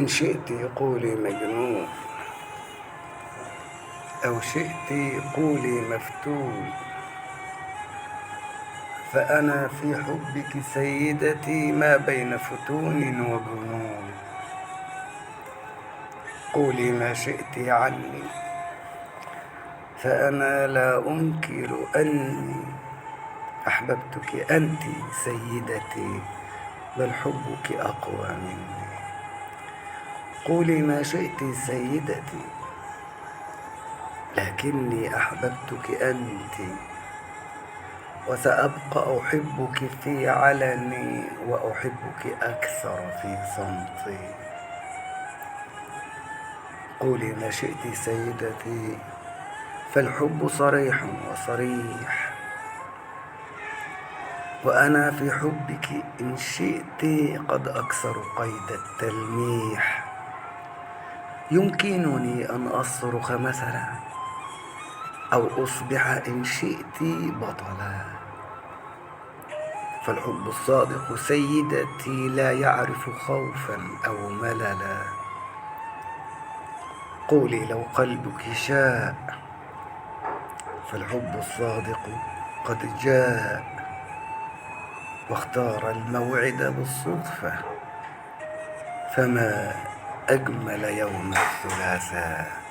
إن شئت قولي مجنون، أو شئت قولي مفتون، فأنا في حبك سيدتي ما بين فتون وجنون. قولي ما شئت عني، فأنا لا أنكر أني أحببتك أنت سيدتي، بل حبك أقوى مني. قولي ما شئت سيدتي، لكني أحببتك أنت، وسأبقى أحبك في علني وأحبك أكثر في صمتي. قولي ما شئت سيدتي، فالحب صريح وصريح، وأنا في حبك إن شئت قد أكسر قيد التلميح. يمكنني أن أصرخ مثلا، أو أصبح إن شئت بطلا، فالحب الصادق سيدتي لا يعرف خوفا أو مللا. قولي لو قلبك شاء، فالحب الصادق قد جاء، واختار الموعد بالصدفة، فما أجمل يوم الثلاثاء.